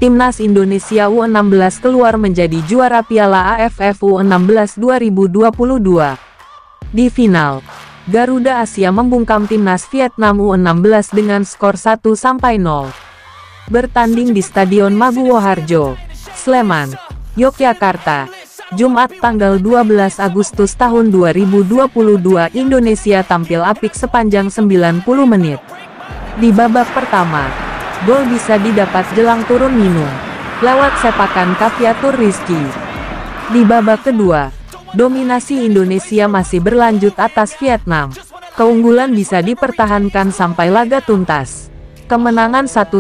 Timnas Indonesia U16 keluar menjadi juara Piala AFF U16 2022. Di final, Garuda Asia membungkam Timnas Vietnam U16 dengan skor 1-0. Bertanding di Stadion Maguwo Harjo, Sleman, Yogyakarta, Jumat tanggal 12 Agustus tahun 2022, Indonesia tampil apik sepanjang 90 menit. Di babak pertama, gol bisa didapat jelang turun minum, lewat sepakan Caviatur Rizky. Di babak kedua, dominasi Indonesia masih berlanjut atas Vietnam. Keunggulan bisa dipertahankan sampai laga tuntas. Kemenangan 1-0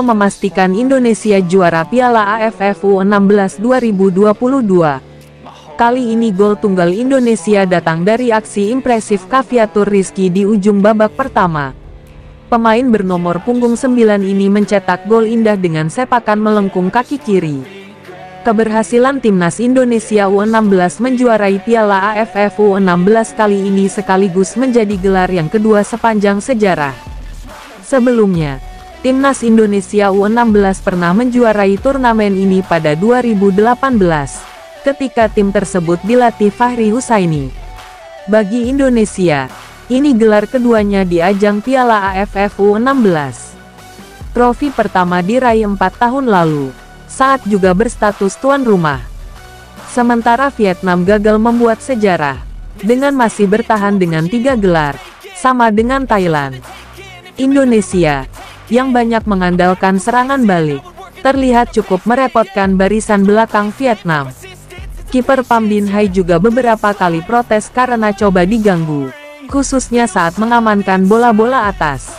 memastikan Indonesia juara Piala AFF U16 2022. Kali ini gol tunggal Indonesia datang dari aksi impresif Caviatur Rizky di ujung babak pertama. Pemain bernomor punggung 9 ini mencetak gol indah dengan sepakan melengkung kaki kiri. Keberhasilan Timnas Indonesia U16 menjuarai Piala AFF U16 kali ini sekaligus menjadi gelar yang kedua sepanjang sejarah. Sebelumnya, Timnas Indonesia U16 pernah menjuarai turnamen ini pada 2018, ketika tim tersebut dilatih Fahri Husaini. Bagi Indonesia, ini gelar keduanya di ajang Piala AFF U16. Trofi pertama diraih 4 tahun lalu, saat juga berstatus tuan rumah. Sementara Vietnam gagal membuat sejarah, dengan masih bertahan dengan 3 gelar, sama dengan Thailand. Indonesia, yang banyak mengandalkan serangan balik, terlihat cukup merepotkan barisan belakang Vietnam. Kiper Pham Dinh Hai juga beberapa kali protes karena coba diganggu, khususnya saat mengamankan bola-bola atas.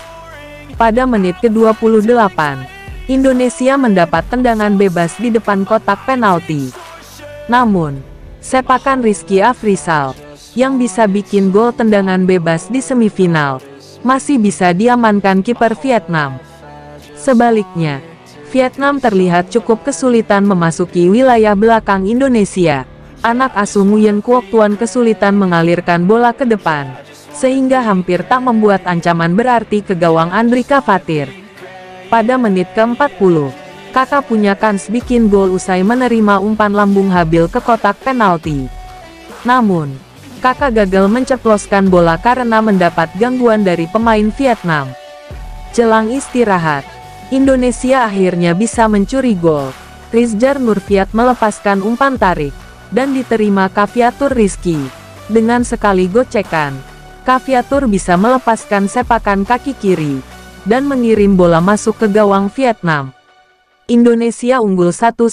Pada menit ke-28, Indonesia mendapat tendangan bebas di depan kotak penalti. Namun, sepakan Rizky Afrizal, yang bisa bikin gol tendangan bebas di semifinal, masih bisa diamankan kiper Vietnam. Sebaliknya, Vietnam terlihat cukup kesulitan memasuki wilayah belakang Indonesia. Anak asuh Nguyen Quoc Tuan kesulitan mengalirkan bola ke depan, sehingga hampir tak membuat ancaman berarti ke gawang Andrika Fatir. Pada menit ke-40, Kakak punya kans bikin gol usai menerima umpan lambung Habil ke kotak penalti. Namun, Kakak gagal menceploskan bola karena mendapat gangguan dari pemain Vietnam. Jelang istirahat, Indonesia akhirnya bisa mencuri gol. Rizjar Nurfiat melepaskan umpan tarik, dan diterima Caviatur Rizky. Dengan sekali gocekan, Caviatur bisa melepaskan sepakan kaki kiri, dan mengirim bola masuk ke gawang Vietnam. Indonesia unggul 1-0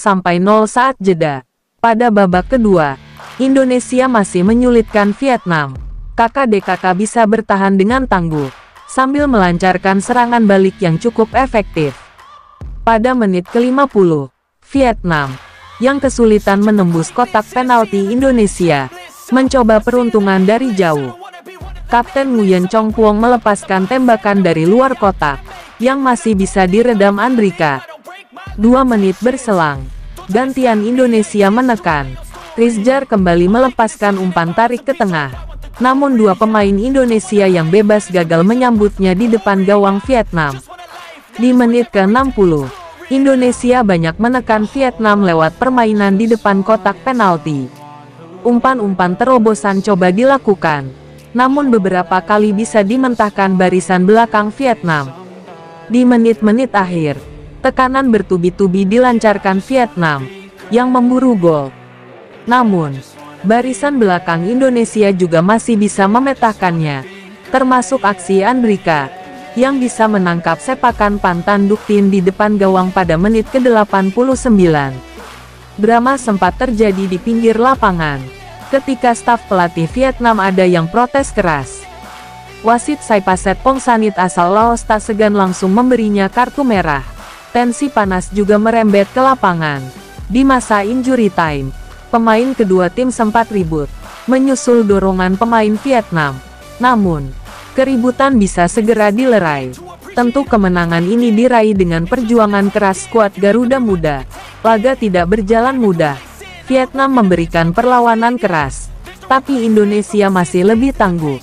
saat jeda. Pada babak kedua, Indonesia masih menyulitkan Vietnam. KKDKK bisa bertahan dengan tangguh, sambil melancarkan serangan balik yang cukup efektif. Pada menit ke-50, Vietnam, yang kesulitan menembus kotak penalti Indonesia, mencoba peruntungan dari jauh. Kapten Nguyen Chong Puong melepaskan tembakan dari luar kotak, yang masih bisa diredam Andrika. 2 menit berselang, gantian Indonesia menekan. Rizjar kembali melepaskan umpan tarik ke tengah. Namun 2 pemain Indonesia yang bebas gagal menyambutnya di depan gawang Vietnam. Di menit ke-60, Indonesia banyak menekan Vietnam lewat permainan di depan kotak penalti. Umpan-umpan terobosan coba dilakukan, namun beberapa kali bisa dimentahkan barisan belakang Vietnam. Di menit-menit akhir, tekanan bertubi-tubi dilancarkan Vietnam, yang memburu gol. Namun, barisan belakang Indonesia juga masih bisa memetakannya, termasuk aksi Andrika, yang bisa menangkap sepakan Pantan Duktin di depan gawang pada menit ke-89. Drama sempat terjadi di pinggir lapangan, ketika staf pelatih Vietnam ada yang protes keras. Wasit Saipaset Pongsanit asal Laos tak segan langsung memberinya kartu merah. Tensi panas juga merembet ke lapangan. Di masa injury time, pemain kedua tim sempat ribut, menyusul dorongan pemain Vietnam. Namun, keributan bisa segera dilerai. Tentu kemenangan ini diraih dengan perjuangan keras skuad Garuda Muda. Laga tidak berjalan mudah. Vietnam memberikan perlawanan keras, tapi Indonesia masih lebih tangguh.